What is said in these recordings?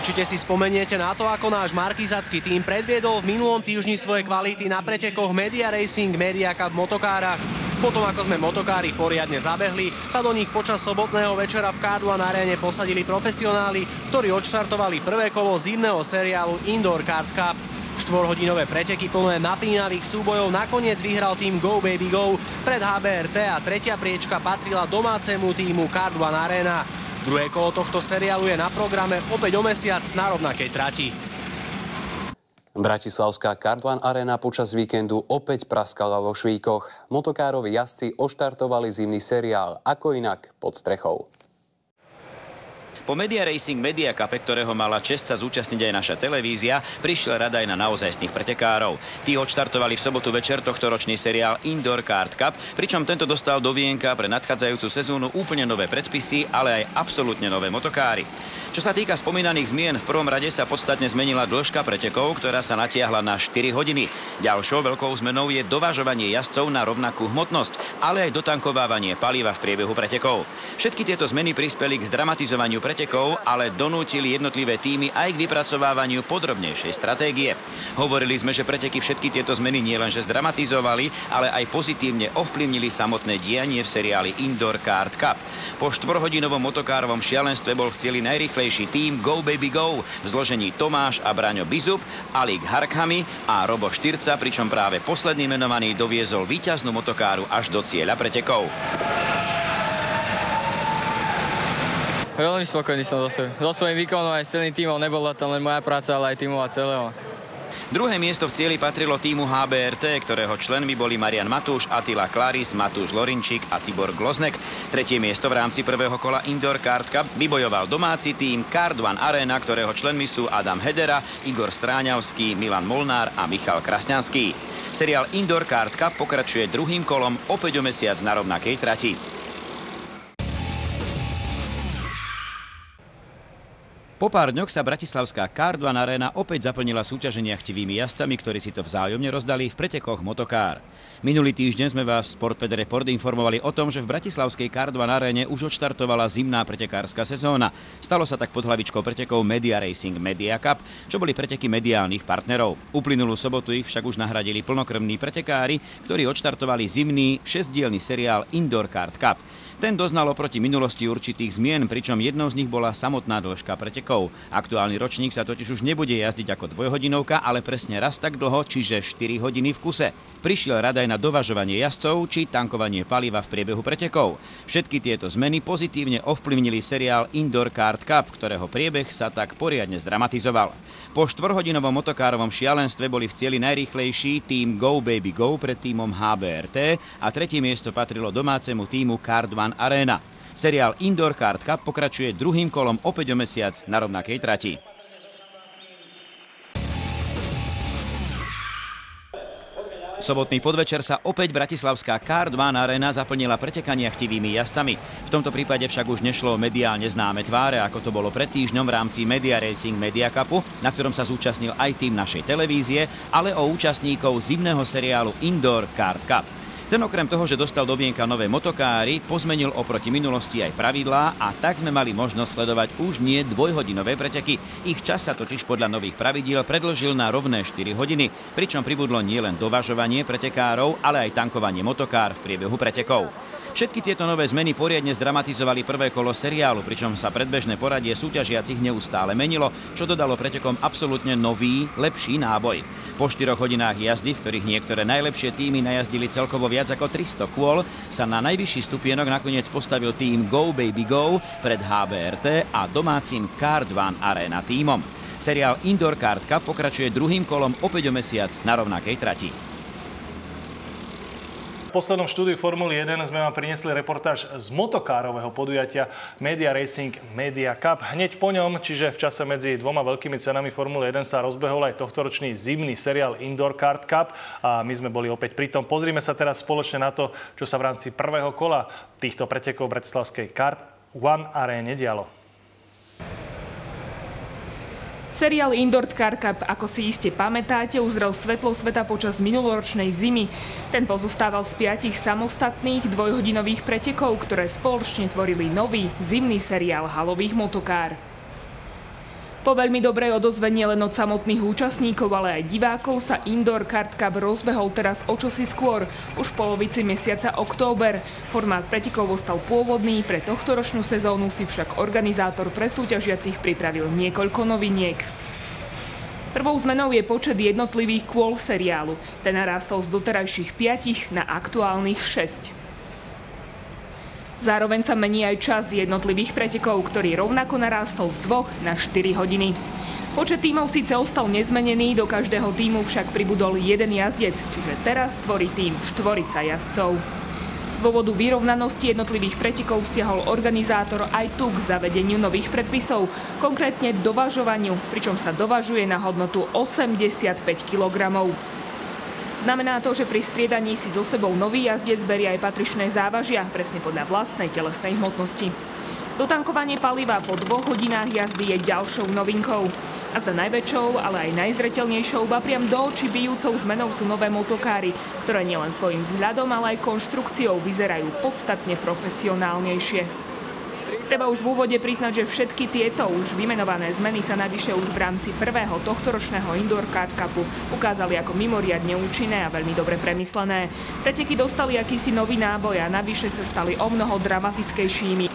Určite si spomeniete na to, ako náš markizacký tím predviedol v minulom týždni svoje kvality na pretekoch Media Racing Media Cup v motokárach. Potom, ako sme motokári poriadne zabehli, sa do nich počas sobotného večera v K2 aréne posadili profesionáli, ktorí odštartovali prvé kolo zimného seriálu Indoor Kart Cup. 4-hodinové preteky plné napínavých súbojov nakoniec vyhral tým Go Baby Go pred HBRT a tretia priečka patrila domácemu týmu K2 Arena. Druhé kolo tohto seriálu je na programe opäť o mesiac na rovnakej trati. Bratislavská K2 Arena počas víkendu opäť praskala vo švíkoch. Motokárovi jazdci oštartovali zimný seriál, ako inak pod strechou. Po Media Racing Media Cup, ktorého mala česť sa zúčastniť aj naša televízia, prišiel rad aj na naozajstných pretekárov. Tí odštartovali v sobotu večer tohtoročný seriál Indoor Kart Cup, pričom tento dostal do vienka pre nadchádzajúcu sezónu úplne nové predpisy, ale aj absolútne nové motokári. Čo sa týka spomínaných zmien, v prvom rade sa podstatne zmenila dĺžka pretekov, ktorá sa natiahla na 4 hodiny. Ďalšou veľkou zmenou je dovažovanie jazdcov na rovnakú hmotnosť, ale aj dotankovávanie paliva v priebehu pretekov. Všetky tieto zmeny prispeli k zdramatizovaniu pretekov, ale donútili jednotlivé týmy aj k vypracovávaniu podrobnejšej stratégie. Hovorili sme, že preteky všetky tieto zmeny nielenže zdramatizovali, ale aj pozitívne ovplyvnili samotné dianie v seriáli Indoor Kart Cup. Po 4-hodinovom motokárovom šialenstve bol v cieli najrýchlejší tím Go Baby Go v zložení Tomáš a Braňo Bizub, Alík Harkhami a Robo Štyrca, pričom práve posledný menovaný doviezol víťaznú motokáru až do cieľa pretekov. Veľmi spokojný som so svojím výkonom aj s celým tímom. Nebola to len moja práca, ale aj tímová celého. Druhé miesto v cieli patrilo týmu HBRT, ktorého členmi boli Marian Matúš, Attila Klaris, Matúš Lorinčík a Tibor Gloznek. Tretie miesto v rámci prvého kola Indoor Kart Cup vybojoval domáci tím K2 Arena, ktorého členmi sú Adam Hedera, Igor Stráňavský, Milan Molnár a Michal Krasňanský. Seriál Indoor Kart Cup pokračuje druhým kolom opäť o mesiac na rovnakej trati. Po pár dňoch sa bratislavská K2 Arena opäť zaplnila súťaženia chtivými jazdcami, ktorí si to vzájomne rozdali v pretekoch motokár. Minulý týždeň sme vás v Sportped Report informovali o tom, že v bratislavskej K2 Arene už odštartovala zimná pretekárska sezóna. Stalo sa tak pod hlavičkou pretekov Media Racing Media Cup, čo boli preteky mediálnych partnerov. Uplynulú sobotu ich však už nahradili plnokrvní pretekári, ktorí odštartovali zimný 6-dielny seriál Indoor Kart Cup. Ten doznal oproti minulosti určitých zmien, pričom jednou z nich bola samotná dĺžka pretekov. Aktuálny ročník sa totiž už nebude jazdiť ako dvojhodinovka, ale presne raz tak dlho, čiže 4 hodiny v kuse. Prišiel rad aj na dovažovanie jazdcov či tankovanie paliva v priebehu pretekov. Všetky tieto zmeny pozitívne ovplyvnili seriál Indoor Kart Cup, ktorého priebeh sa tak poriadne zdramatizoval. Po 4-hodinovom motokárovom šialenstve boli v cieli najrýchlejší tím Go Baby Go pred tímom HBRT a tretie miesto patrilo domácemu tímu K2 Arena. Seriál Indoor Kart Cup pokračuje druhým kolom opäť o mesiac na rovnakej trati. Sobotný podvečer sa opäť bratislavská K2 Arena zaplnila pretekania chtivými jazdcami. V tomto prípade však už nešlo o mediálne známe tváre, ako to bolo pred týždňom v rámci Media Racing Media Cupu, na ktorom sa zúčastnil aj tým našej televízie, ale o účastníkov zimného seriálu Indoor Kart Cup. Ten okrem toho, že dostal do vienka nové motokáry, pozmenil oproti minulosti aj pravidlá a tak sme mali možnosť sledovať už nie dvojhodinové preteky. Ich čas sa totiž podľa nových pravidiel predĺžil na rovné 4 hodiny, pričom pribudlo nielen dovažovanie pretekárov, ale aj tankovanie motokár v priebehu pretekov. Všetky tieto nové zmeny poriadne zdramatizovali prvé kolo seriálu, pričom sa predbežné poradie súťažiacich neustále menilo, čo dodalo pretekom absolútne nový, lepší náboj. Po 4 hodinách jazdy, v ktorých niektoré najlepšie tímy najazdili celkovo viac ako 300 kôl, sa na najvyšší stupienok nakoniec postavil tím Go Baby Go pred HBRT a domácim K2 Arena tímom. Seriál Indoor Kart Cup pokračuje druhým kolom opäť o mesiac na rovnakej trati. V poslednom štúdiu Formuly 1 sme vám priniesli reportáž z motokárového podujatia Media Racing Media Cup. Hneď po ňom, čiže v čase medzi dvoma veľkými cenami Formuly 1 sa rozbehol aj tohtoročný zimný seriál Indoor Kart Cup a my sme boli opäť pri tom. Pozrime sa teraz spoločne na to, čo sa v rámci prvého kola týchto pretekov bratislavskej K1 Aréne dialo. Seriál Indoor Kart Cup, ako si iste pamätáte, uzrel svetlo sveta počas minuloročnej zimy. Ten pozostával z 5 samostatných dvojhodinových pretekov, ktoré spoločne tvorili nový zimný seriál halových motokár. Po veľmi dobrej odozve nielen od samotných účastníkov, ale aj divákov sa Indoor Kart Cup rozbehol teraz o čosi skôr, už v polovici mesiaca október. Formát pretekov ostal pôvodný, pre tohtoročnú sezónu si však organizátor pre súťažiacich pripravil niekoľko noviniek. Prvou zmenou je počet jednotlivých kôl seriálu. Ten narástol z doterajších 5 na aktuálnych 6. Zároveň sa mení aj čas jednotlivých pretekov, ktorý rovnako narástol z 2 na 4 hodiny. Počet tímov síce ostal nezmenený, do každého tímu však pribudol jeden jazdec, čiže teraz tvorí tím 4 jazdcov. Z dôvodu vyrovnanosti jednotlivých pretekov stiahol organizátor aj tu k zavedeniu nových predpisov, konkrétne dovažovaniu, pričom sa dovažuje na hodnotu 85 kg. Znamená to, že pri striedaní si so sebou nový jazdec berie aj patričné závažia, presne podľa vlastnej telesnej hmotnosti. Dotankovanie paliva po 2 hodinách jazdy je ďalšou novinkou. A zda najväčšou, ale aj najzreteľnejšou, ba priam do očí bijúcou zmenou sú nové motokáry, ktoré nielen svojím vzhľadom, ale aj konštrukciou vyzerajú podstatne profesionálnejšie. Treba už v úvode priznať, že všetky tieto už vymenované zmeny sa navyše už v rámci prvého tohtoročného Indoor Kart Cupu ukázali ako mimoriadne účinné a veľmi dobre premyslené. Preteky dostali akýsi nový náboj a navyše sa stali omnoho dramatickejšími.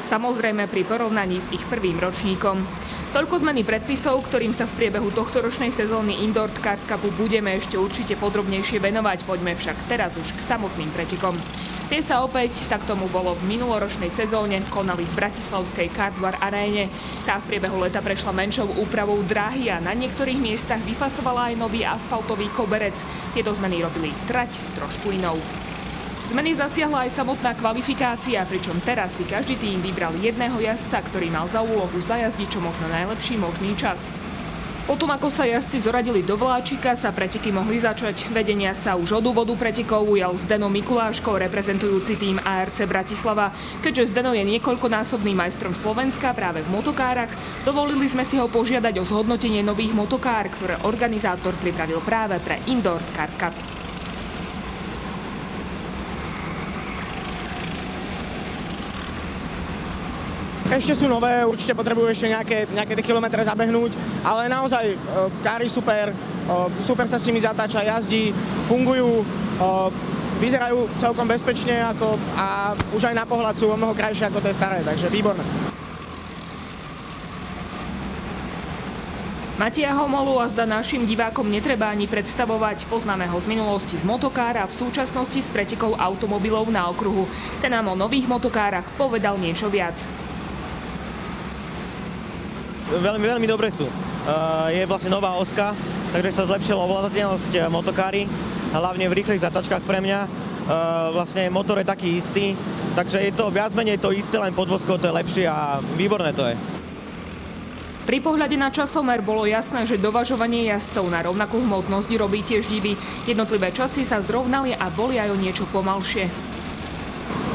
Samozrejme pri porovnaní s ich prvým ročníkom. Toľko zmeny predpisov, ktorým sa v priebehu tohtoročnej sezóny Indoor Kart Cupu budeme ešte určite podrobnejšie venovať. Poďme však teraz už k samotným pretekom. Tie sa opäť, tak tomu bolo v minuloročnej sezóne, konali v bratislavskej Kartvar aréne. Tá v priebehu leta prešla menšou úpravou dráhy a na niektorých miestach vyfasovala aj nový asfaltový koberec. Tieto zmeny robili trať trošku inou. Zmeny zasiahla aj samotná kvalifikácia, pričom teraz si každý tým vybral jedného jazdca, ktorý mal za úlohu zajazdiť čo možno najlepší možný čas. Potom, ako sa jazdci zoradili do vláčika, sa preteky mohli začať. Vedenia sa už od úvodu pretekov ujal Zdeno Mikuláško, reprezentujúci tým ARC Bratislava. Keďže Zdeno je niekoľkonásobným majstrom Slovenska práve v motokárach, dovolili sme si ho požiadať o zhodnotenie nových motokár, ktoré organizátor pripravil práve pre Indoor Kart Cup. Ešte sú nové, určite potrebujú ešte nejaké tie kilometre zabehnúť, ale naozaj káry super, super sa s nimi zatáča, jazdí, fungujú, vyzerajú celkom bezpečne a už aj na pohľad sú o mnoho krajšie ako tie staré, takže výborné. Mateja Homolu a zda našim divákom netreba ani predstavovať. Poznáme ho z minulosti z motokára a v súčasnosti s pretekou automobilov na okruhu. Ten nám o nových motokárach povedal niečo viac. Veľmi dobre sú. Je vlastne nová oska, takže sa zlepšila ovládateľnosť motokári, hlavne v rýchlych zatačkách pre mňa. Vlastne motor je taký istý, takže je to viac menej to isté, len podvozkou to je lepšie a výborné to je. Pri pohľade na časomer bolo jasné, že dovažovanie jazdcov na rovnakú hmotnosť robí tiež divy. Jednotlivé časy sa zrovnali a boli aj o niečo pomalšie.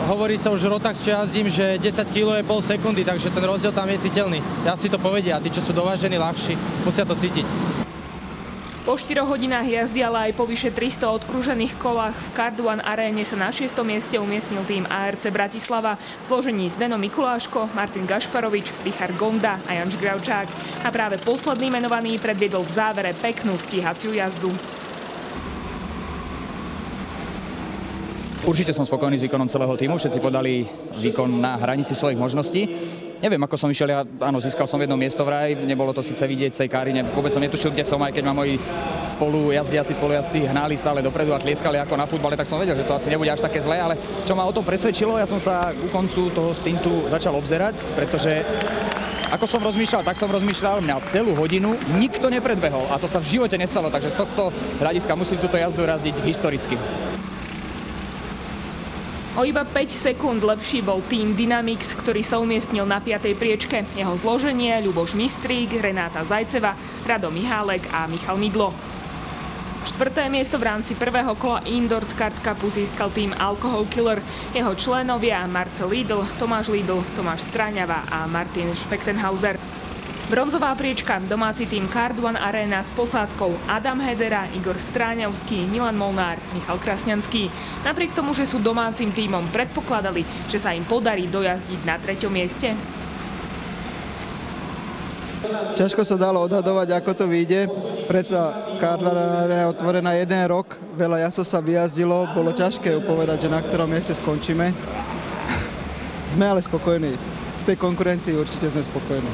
Hovorí sa už Rotax, čo jazdím, že 10 kg je pol sekundy, takže ten rozdiel tam je citeľný. Ja si to povedia, tí, čo sú dovážení ľahší, musia to cítiť. Po 4 hodinách jazdy, ale aj po vyše 300 odkružených kolách v Kartvar aréne sa na 6. mieste umiestnil tým ARC Bratislava v zložení Zdeno Mikuláško, Martin Gašparovič, Richard Gonda a Janč Gravčák. A práve posledný menovaný predviedol v závere peknú stíhaciu jazdu. Určite som spokojný s výkonom celého tímu, všetci podali výkon na hranici svojich možností. Neviem, ako som išiel, ja áno, získal som jedno miesto vraj, nebolo to síce vidieť z tej káry, vôbec som netušil, kde som, aj keď ma moji spolujazdci hnáli stále dopredu a tlieskali ako na futbale, tak som vedel, že to asi nebude až také zlé, ale čo ma o tom presvedčilo, ja som sa ku koncu toho stintu začal obzerať, pretože ako som rozmýšľal, tak som rozmýšľal, mňa celú hodinu nikto nepredbehol a to sa v živote nestalo, takže z tohto hľadiska musím túto jazdu razdiť historicky. O iba 5 sekúnd lepší bol tým Dynamics, ktorý sa umiestnil na 5. priečke. Jeho zloženie Ľuboš Mistrík, Renáta Zajceva, Rado Mihálek a Michal Midlo. 4. miesto v rámci prvého kola Indoor Kart Cupu získal tým Alcohol Killer. Jeho členovia Marcel Lidl, Tomáš Lidl, Tomáš Stráňava a Martin Spechtenhauser. Bronzová priečka, domáci tým Kartvar Arena s posádkou Adam Hedera, Igor Stráňavský, Milan Molnár, Michal Krasňanský. Napriek tomu, že sú domácim tímom, predpokladali, že sa im podarí dojazdiť na 3. mieste. ťažko sa dalo odhadovať, ako to vyjde. Predsa K2 Arena je otvorená 1 rok, veľa jazdcov sa vyjazdilo, bolo ťažké povedať, že na ktorom mieste skončíme. Sme ale spokojní. V tej konkurencii určite sme spokojní.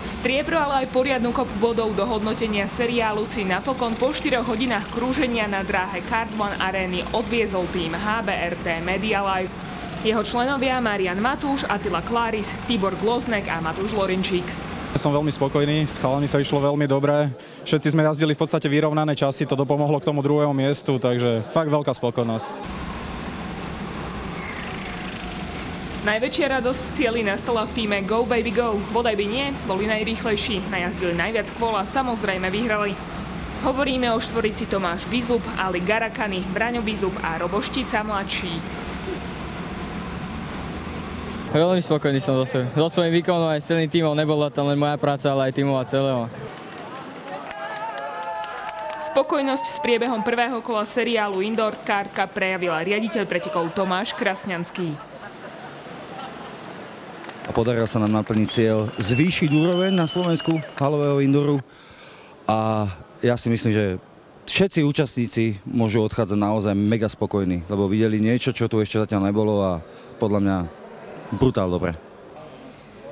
Striebro, ale aj poriadnu kopu bodov do hodnotenia seriálu si napokon po 4 hodinách krúženia na dráhe K2 Areny odviezol tým HBRT Media Live. Jeho členovia Marian Matúš, Attila Kláris, Tibor Gloznek a Matúš Lorinčík. Som veľmi spokojný, s chalami sa išlo veľmi dobre. Všetci sme jazdili v podstate vyrovnané časy, to dopomohlo k tomu druhému miestu, takže fakt veľká spokojnosť. Najväčšia radosť v cieli nastala v tíme Go Baby Go. Bodaj by nie, boli najrýchlejší, najazdili najviac kôl a samozrejme vyhrali. Hovoríme o štvorici Tomáš Bizub, Ali Garakany, Braňo Bizub a Robo Štica mladší. Veľmi spokojný som so svojím výkonom aj s celým tímom. Nebola tam len moja práca, ale aj tímová celého. Spokojnosť s priebehom prvého kola seriálu Indoor Kart Cup prejavila riaditeľ pretekov Tomáš Krasňanský. A podarilo sa nám naplniť cieľ zvýšiť úroveň na Slovensku halového indooru. A ja si myslím, že všetci účastníci môžu odchádzať naozaj mega spokojní, lebo videli niečo, čo tu ešte zatiaľ nebolo a podľa mňa brutál dobre.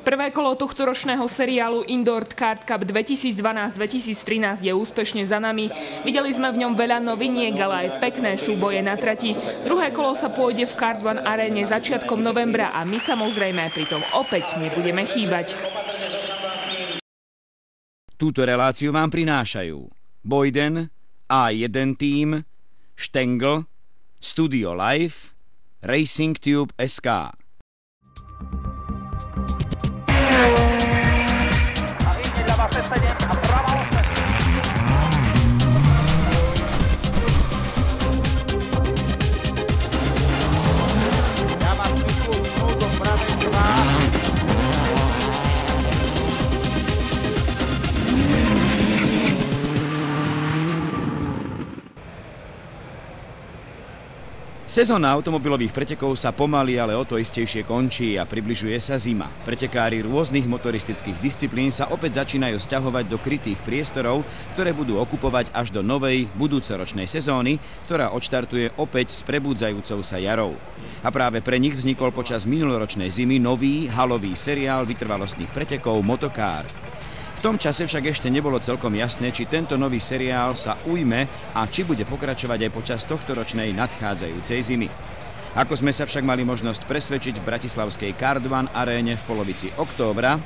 Prvé kolo tohtoročného seriálu Indoor Kart Cup 2012-2013 je úspešne za nami. Videli sme v ňom veľa noviniek, ale aj pekné súboje na trati. Druhé kolo sa pôjde v K2 Arene začiatkom novembra a my samozrejme pritom opäť nebudeme chýbať. Túto reláciu vám prinášajú Boyden, A1 Team, Stengel, Studio Live, Racing Tube SK. Sezóna automobilových pretekov sa pomaly, ale o to istejšie končí a približuje sa zima. Pretekári rôznych motoristických disciplín sa opäť začínajú sťahovať do krytých priestorov, ktoré budú okupovať až do novej budúcoročnej sezóny, ktorá odštartuje opäť s prebúdzajúcou sa jarou. A práve pre nich vznikol počas minuloročnej zimy nový halový seriál vytrvalostných pretekov Motokár. V tom čase však ešte nebolo celkom jasné, či tento nový seriál sa ujme a či bude pokračovať aj počas tohtoročnej nadchádzajúcej zimy. Ako sme sa však mali možnosť presvedčiť v bratislavskej K2 aréne v polovici októbra,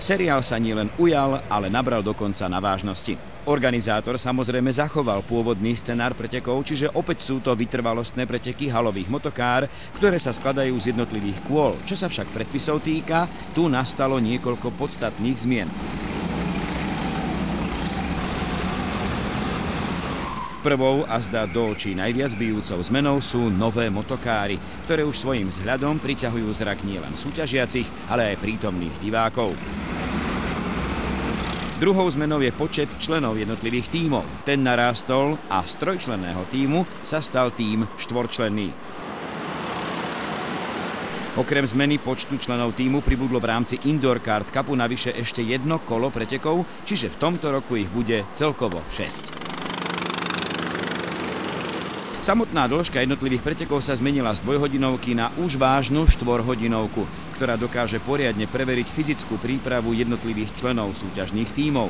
seriál sa nielen ujal, ale nabral dokonca na vážnosti. Organizátor samozrejme zachoval pôvodný scenár pretekov, čiže opäť sú to vytrvalostné preteky halových motokár, ktoré sa skladajú z jednotlivých kôl. Čo sa však predpisov týka, tu nastalo niekoľko podstatných zmien. Prvou a zdá do očí najviac bijúcou zmenou sú nové motokáry, ktoré už svojím vzhľadom priťahujú zrak nielen súťažiacich, ale aj prítomných divákov. Druhou zmenou je počet členov jednotlivých tímov. Ten narástol a z trojčlenného tímu sa stal tím štvorčlenný. Okrem zmeny počtu členov tímu pribudlo v rámci Indoor Kart Cupu navyše ešte jedno kolo pretekov, čiže v tomto roku ich bude celkovo 6. Samotná dĺžka jednotlivých pretekov sa zmenila z dvojhodinovky na už vážnu štvorhodinovku, ktorá dokáže poriadne preveriť fyzickú prípravu jednotlivých členov súťažných tímov.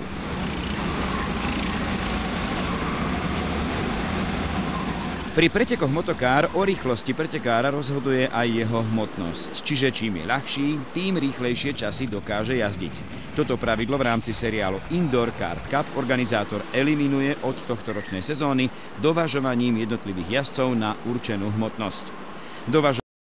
Pri pretekoch motokár o rýchlosti pretekára rozhoduje aj jeho hmotnosť, čiže čím je ľahší, tým rýchlejšie časy dokáže jazdiť. Toto pravidlo v rámci seriálu Indoor Kart Cup organizátor eliminuje od tohtoročnej sezóny dovažovaním jednotlivých jazdcov na určenú hmotnosť.